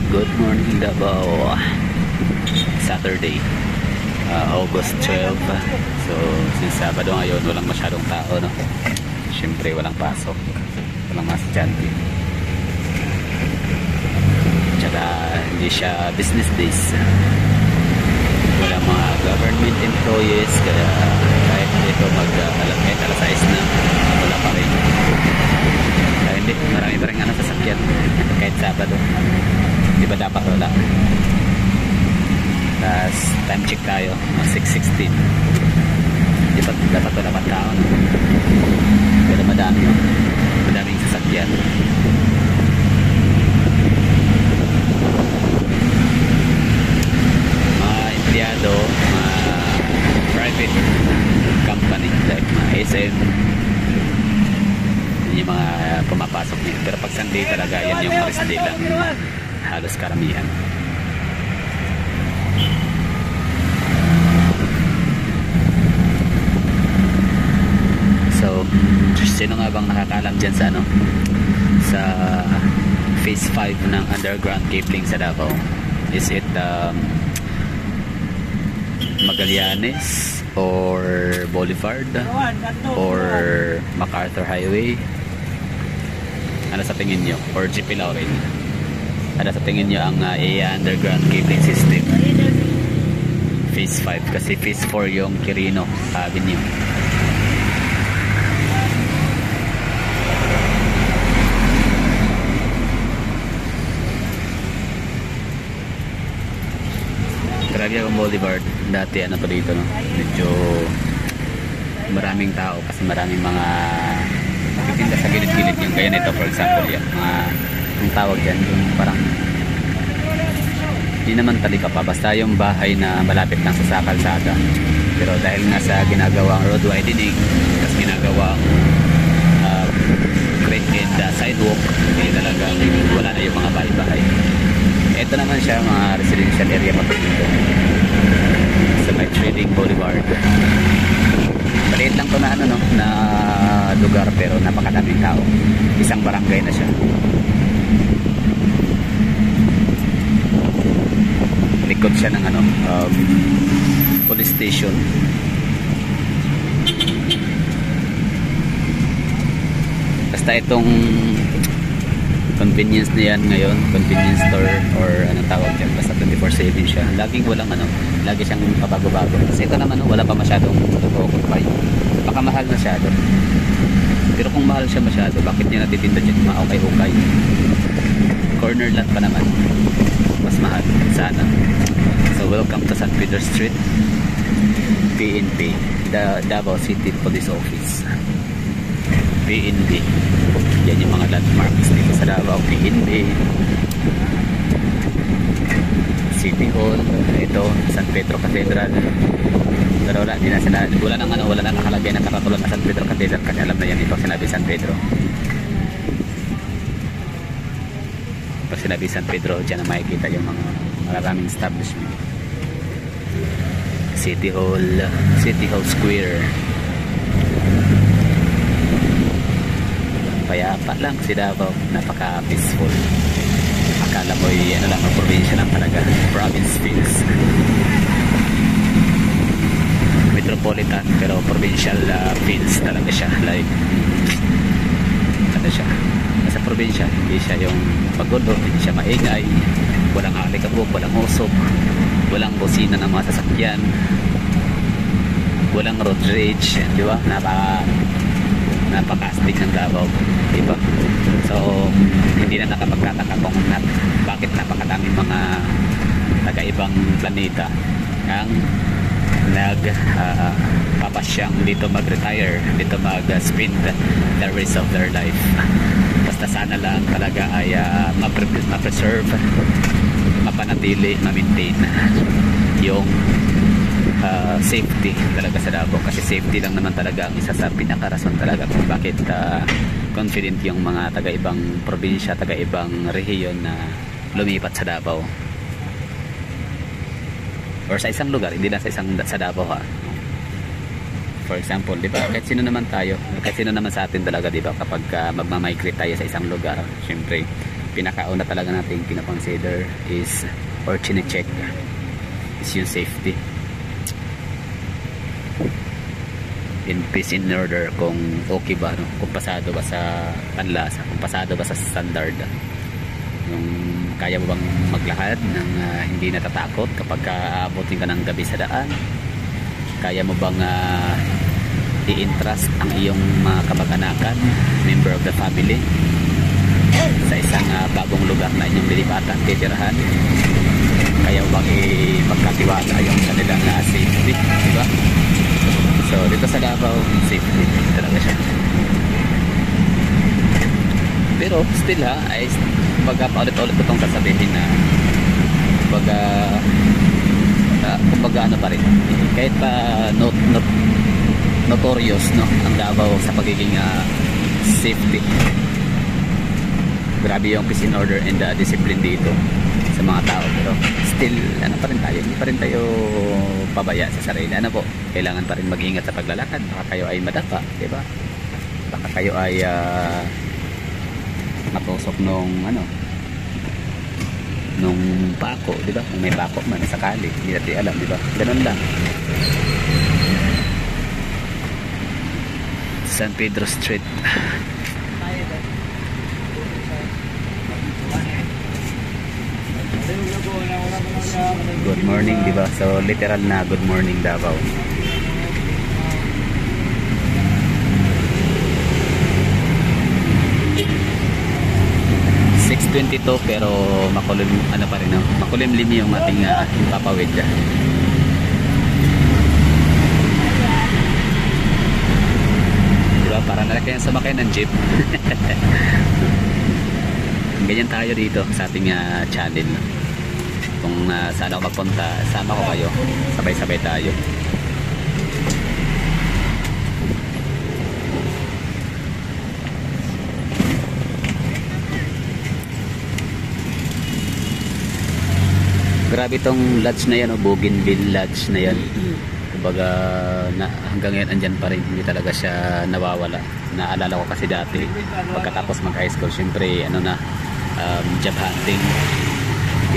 Good morning Davao. Saturday, August 12. So, since Sabado ngayon, walang masyadong tao, no? Siyempre, walang pasok. Walang mga estudyante. Tsaka, hindi siya business days. Walang mga government employees. Kaya, kahit ito kahit alas 6 na, wala pa rin. Kaya hindi, marami pa rin sasakyan. Kahit Sabado. Di ba dapat wala? Tapos time check tayo, 6:16. Di ba dapat wala pa tao, no? Pero madami, no? Madaming sasakyan. Mga empleyado, mga private company like mga SM, yun yung mga pumapasok nito. Pero pag Sunday talaga, yan yung rest day lang, halos karamihan. So, sino nga bang nakakalam dyan sa sa phase 5 ng underground cabling sa Davao? Is it Magallanes or Boulevard or MacArthur Highway? Ano sa tingin nyo? Or GP Lauren? Ano sa tingin nyo ang underground cabling system? Phase 5, kasi phase 4 yung Quirino Avenue. Grabe ang Boulevard. Dati ano pa dito, no? Medyo maraming tao kasi maraming mga nagtitinda sa gilid-gilid yung gaya nito, for example yan. Ang tawag yan, yung parang hindi naman talika pa, basta yung bahay na malapit lang sa kalsada. Pero dahil nga sa ginagawang road widening, tapos ginagawang create sidewalk, hindi talaga wala na yung mga bahay-bahay. Ito naman siya, mga residential area pa dito sa may Trading Boulevard. Maliit lang to na na lugar, pero napakadaming tao. Isang barangay na siya. Likod siya ng police station. Basta itong convenience na yan ngayon, convenience store or anong tawag dyan, basta 24/7 siya. Laging walang lagi siyang pabago-bago. Kasi ito naman wala pa masyadong occupy. Baka mahal masyado. Pero kung mahal siya masyado, bakit niya natitinda dyan mga ukay-ukay? Corner lot pa naman. Mas mahal sana. So welcome to San Pedro Street, PNP, Davao City Police Office. PNP. Yan yung mga landmarks dito sa Davao. PNP, City Hall, ito San Pedro Cathedral. Pero wala nang nakalagay ng karatulad na San Pedro Cathedral kasi alam na yan ito sinabi San Pedro. Pag sinabi San Pedro, dyan na makikita yung mga maraming establishment. City Hall Square. Payapa lang si Davao, napaka-peaceful. Akala mo lang, probinsya lang talaga. Province feels. Metropolitan, pero provincial feels talaga siya. Like, ano siya? Sa probinsya, hindi siya yung pagulo, hindi siya maingay. Walang alikabok, walang usok, walang bosina ng mga sasakyan, walang road rage, di ba? Napaka-astig ng Davao, diba? So hindi na nakapagtataka kung bakit napakadaming mga taga-ibang planeta ang papasyang dito mag-retire, dito mag-spend the rest of their life. Basta sana lang talaga ay ma-preserve, mapanatili, ma-maintain yung safety talaga sa Davao, kasi safety lang naman talaga ang isa sa pinakarason talaga kung bakit confident yung mga taga-ibang probinsya, taga-ibang rehiyon na lumipat sa Davao or sa isang lugar, hindi lang sa Davao ha. For example, di ba, kahit sino naman tayo, kahit sino naman sa atin talaga, di ba, kapag magmamigrate tayo sa isang lugar, syempre pinakauna talaga natin kinoconsider is or chine-check is yung safety. In peace in order kung okay ba, no? Kung pasado ba sa panlasa, kung pasado ba sa standard, yung kaya mo bang maglakad ng hindi natatakot kapag aabutin ka ng gabi sa daan, kaya mo bang i-entrust ang iyong mga kamag-anakan, member of the family, sa isang bagong lugar na inyong lilipatan, titirahan, kaya mo bang ipagkatiwala yung kanilang safety, diba? So dito sa Davao, safety talaga siya. Pero still ay paulit-ulit ko itong sasabihin na kumbaga ano pa rin, kahit pa notorious, no, ang Davao sa pagiging safety, grabe yung peace in order and discipline dito sa mga tao, pero still ano pa rin tayo, hindi pa rin tayo pabaya sa sarili. Ano po, kailangan pa rin mag-ingat sa paglalakad, baka kayo ay madapa, diba? Baka kayo ay matusok nung pako, diba? Kung may pako man sakali, hindi natin alam, diba? Ganun lang. San Pedro Street. Good morning, diba? So literal na good morning Davao. 6:22 pero makulim pa rin, no? Makulimlim yung ating papawid dyan. Diba? Para na kayang sumakay ng jeep. Ganyan tayo dito sa ating channel. Kung saan ako magpunta, sama ko kayo, sabay-sabay tayo. Grabe tong lodge na yan, Bougainville Lodge na yan. Kumbaga hanggang ngayon andyan pa rin, hindi talaga siya nawawala. Naalala ko kasi dati pagkatapos mag high school, syempre job hunting,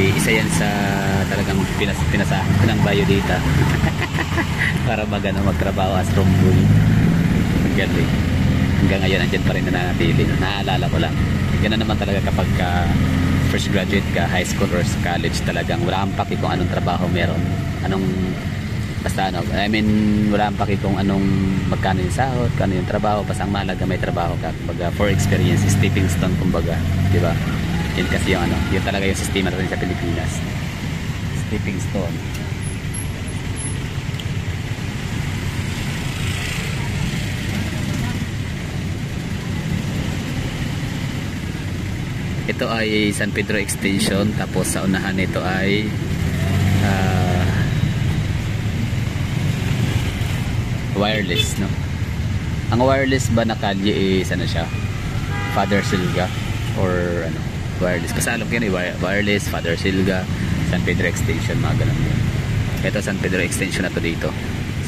isa yan sa talagang pinasahan ko ng biodata para magtrabaho as room boy. Galing. Hanggang ngayon andyan pa rin nananatili. Naalala ko lang, gano'n naman talaga kapag first graduate ka, high school or college, talagang wala kang paki kung anong trabaho meron, wala kang paki kung anong magkano yung sahod, kano yung trabaho, basta ang mahalaga may trabaho ka. Kumbaga for experience, stepping stone, kumbaga, di ba? Yun kasi yung yun talaga yung sistema natin sa Pilipinas, stepping stone. Ito ay San Pedro Extension, tapos sa unahan nito ay wireless, no? Ang wireless ba na kalye is siya? Father Silga or wireless. Kasalog yan wireless, Father Silga, San Pedro Extension, mga ganun yun. Ito San Pedro Extension na to dito.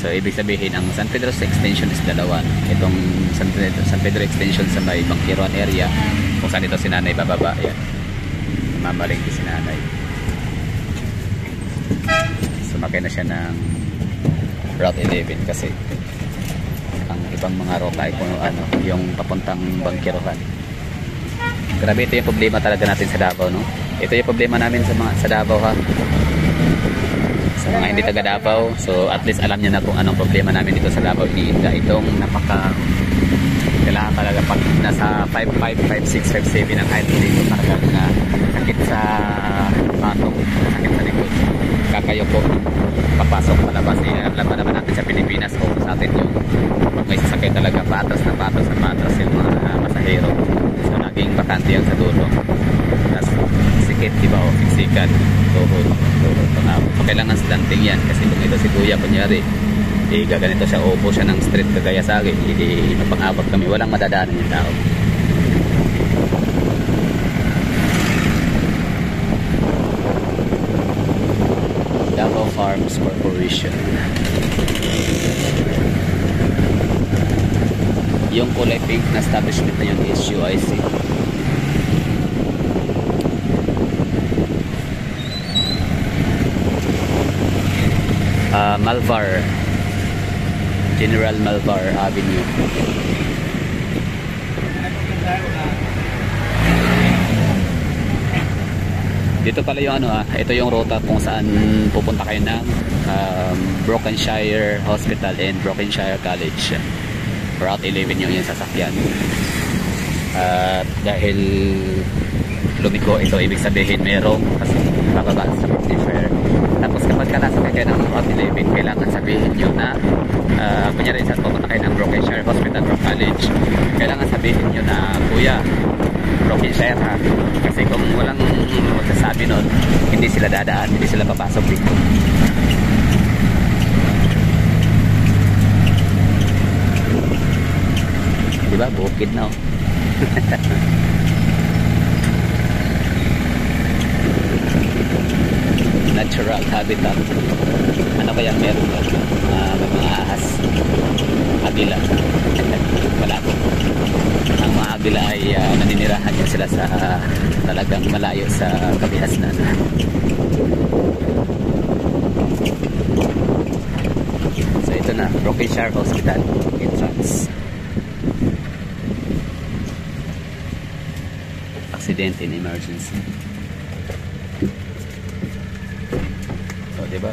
So ibig sabihin ang San Pedro Extension is dalawa. Itong San Pedro Extension sa may Bangkiruan area, kung saan ito si nanay bababa, yan, mamaling si nanay. Sumakay na siya ng Route 11 kasi ang ibang mga ruta ay kung yung papuntang Bangkiruan. Grabe, ito yung problema talaga natin sa Davao, no? Ito yung problema namin sa Davao, ha? Sa mga hindi taga Davao, so at least alam niyo na kung anong problema namin dito sa Davao. Itong kailangan talaga pag nasa 5'5", 5'6", 5'7" ang height dito, talagang sakit sa patong, sakit sa likod, kakayo po papasok palabas. Alam ba naman natin sa Pilipinas kung sa atin yung pag may sasakay talaga patras yung mga pasahero, so naging bakante yan sa dulo, tapos sikit, diba, o siksikan, tuhod, so kailangan slanting yan, kasi kung ito si kuya kunyari gaganito siya, upo siya ng street kagaya sa akin, hindi mapang-abot kami, walang madadaanan yung tao. Davao Farms Corporation. Yung kulay pink na establishment na yun is UIC. Malvar, General Malvar Avenue. Dito pala yung ito yung ruta kung saan pupunta kayo ng Brokenshire Hospital and Brokenshire College. Route 11 yung sasakyan. Dahil lumiko ito, ibig sabihin merong kasi bababa sa Brokenshire. Tapos kapag nasakay kayo ng Route 11, kailangan sabihin nyo na kunyari sa pupunta kayo ng Brokenshire Hospital or College, kailangan sabihin nyo na kuya, Brokenshire ha. Kasi kung walang magsasabi nun, hindi sila dadaan, hindi sila papasok dito. Diba? Bukid na oh. Natural habitat. Ano kaya meron ba? May mga ahas. Agila. Wala po. Ang mga agila ay naninirahan yan sila sa talagang malayo sa kabihasnan. So ito na, Brokenshire Hospital entrance. Accident in emergency. So diba?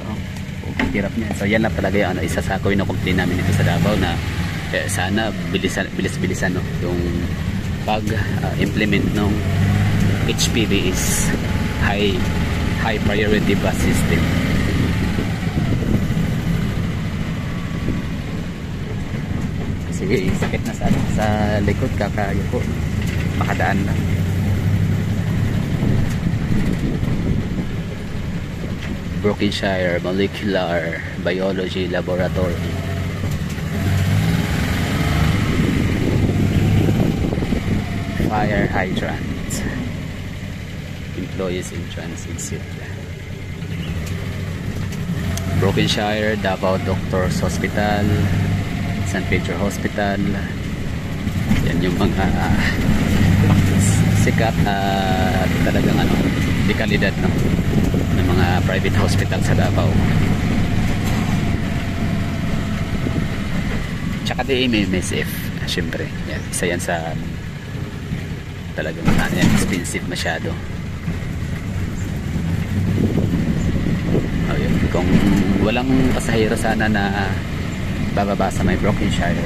Hirap niya. So yan lang talaga yung isa sa complain namin dito sa Davao na sana bilis-bilisan no, yung pag-implement ng HPB is high priority bus system. Kasi sakit na sa likod, kakayuko, makadaan na. Brokenshire Molecular Biology Laboratory. Fire hydrant. Employees in transit. Brokenshire Davao Doctors Hospital, San Pedro Hospital. Yan yung mga sikat at talagang di kalidad no, ng mga private hospital sa Davao. Tsaka di MSF, syempre. Yan, isa yan sa talagang expensive masyado. Ayun, kung walang pasahero sana na bababa sa may Brokenshire,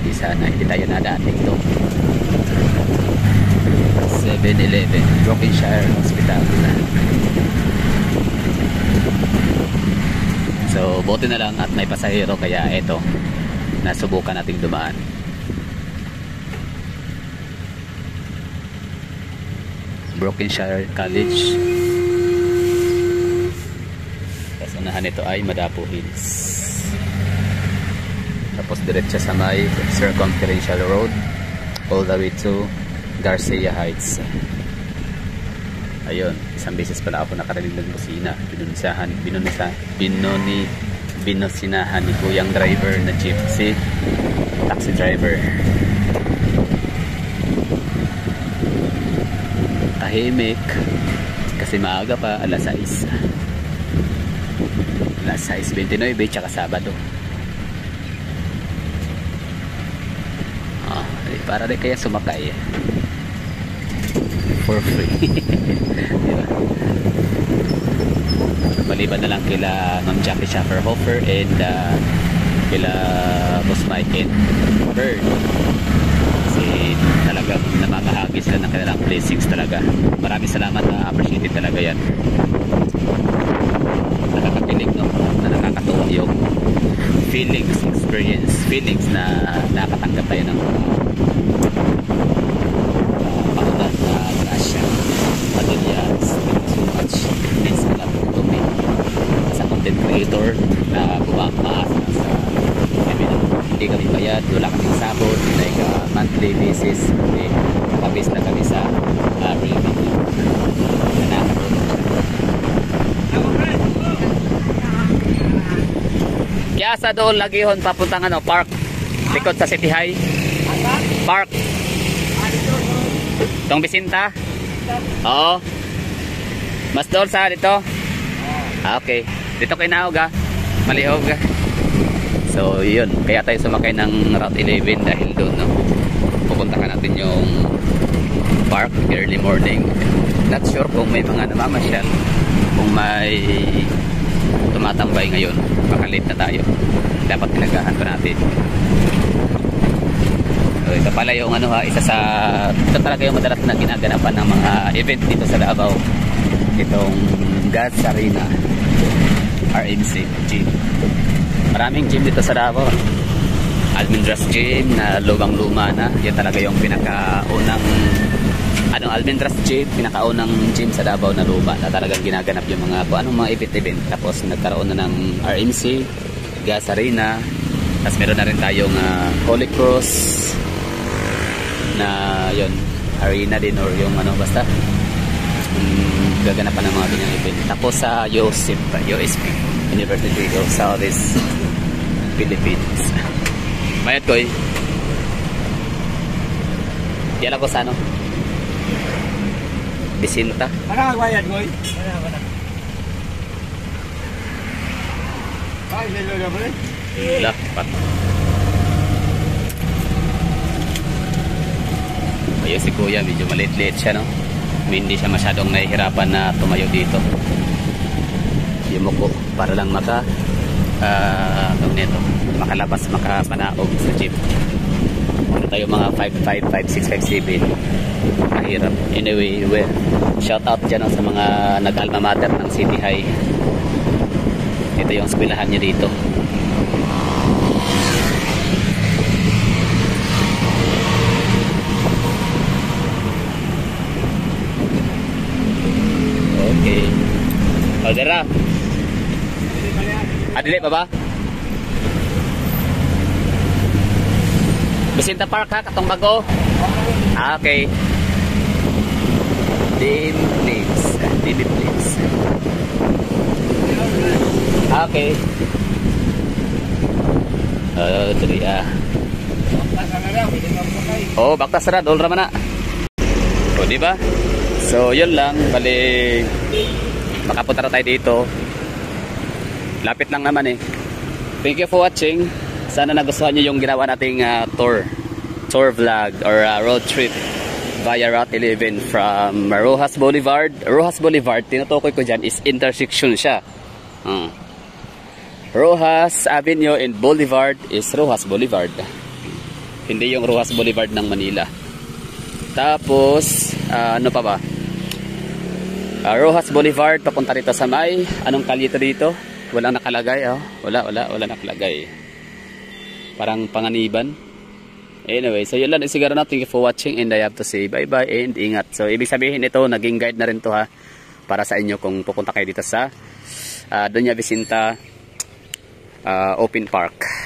di sana hindi tayo nadaan dito. 7-Eleven, Brokenshire Hospital. So buti na lang at may pasahero kaya eto, nasubukan nating dumaan. Brokenshire College. Tapos unahan nito ay Madapo Hills. Tapos diretso sa may Circumferential Road all the way to Garcia Heights. Ayun, isang beses pala ako nakarinig ng busina. Binusinahan ni kuyang driver na jeep, si taxi driver. Tahimik kasi maaga pa, alas 6. Alas 6:29 tsaka Sabado. Para rin kaya sumakay for free. Diba? Maliban na lang kila Ma'am Jackie Schafferhofer and kila Boss Mike and Bird, kasi talagang namamahagi sila ng kanilang blessings talaga. Maraming salamat, appreciated talaga yan. Nakakakilig no, na nakakatuwa yung feelings na nakatanggap tayo ng pakunan na grasya, materials. So much means a lot to me sa content creator na bumaasa sa hindi kami bayad, wala kaming sabot, like monthly basis, nakabase na kami sa revenue na kaya sa doon lagi hon papuntang park likod sa City High Park tong Bisinta. Oo, mas doon sa dito. Okay, dito kay Naog Malihog. So yun, kaya tayo sumakay ng Route 11 dahil doon, no? Pupuntahan natin yung park early morning. Not sure kung may mga namamasyal, kung may tumatambay ngayon. Baka late na tayo, dapat pinagahan pa natin. So ito pala yung ano ha, isa sa, ito talaga yung madalas na ginaganapan ng mga event dito sa Davao. Itong Gas Arena RMC Gym. Maraming gym dito sa Davao. Almendras Gym na lumang-luma na. Yan talaga yung pinakaunang Almendras Gym, pinakaunang gym sa Davao na luma na talagang ginaganap yung mga mga event. Tapos nagkaroon na ng RMC, Gas Arena. Tapos meron na rin tayong Holy Cross na yun, arena din or yung basta gaganapan ng mga ganyang event. Tapos sa USP, University of Southeast Philippines. Bayad ko Yan ako sa Bisinta. Bayad ko Lapat. Ayun si Kuya, medyo maliit-liit siya, no? Hindi siya masyadong nahihirapan na tumayo dito. Yumuko para lang makalabas, makapanaog sa jeep. Ano tayo mga 5'5", 5'6", 5'7". Mahirap. Anyway, shout out dyan sa mga nag-alma mater ng City High. Ito yung eskwelahan niya dito. Okay. Dera. Adili pa ba? Bisinta Park ha, katong bago. Okay. Dim Plains. Okay. Dali Oh, baktas na dol ra man na. O, di ba? So, yun lang, bali makapunta na tayo dito. Lapit lang naman eh. Thank you for watching. Sana nagustuhan nyo yung ginawa nating tour vlog or road trip via Route 11 from Rojas Boulevard. Rojas Boulevard, tinutukoy ko dyan is intersection siya. Rojas Avenue and Boulevard is Rojas Boulevard. Hindi yung Rojas Boulevard ng Manila. Tapos, ano pa ba? Rojas Boulevard, papunta rito sa may, anong kalye dito? Walang nakalagay, wala nakalagay. Parang Panganiban. Anyway, so yun lang siguro na. Thank you for watching and I have to say bye-bye and ingat. So, ibig sabihin ito, naging guide na rin to ha, para sa inyo kung pupunta kayo dito sa Doña Bisinta Open Park.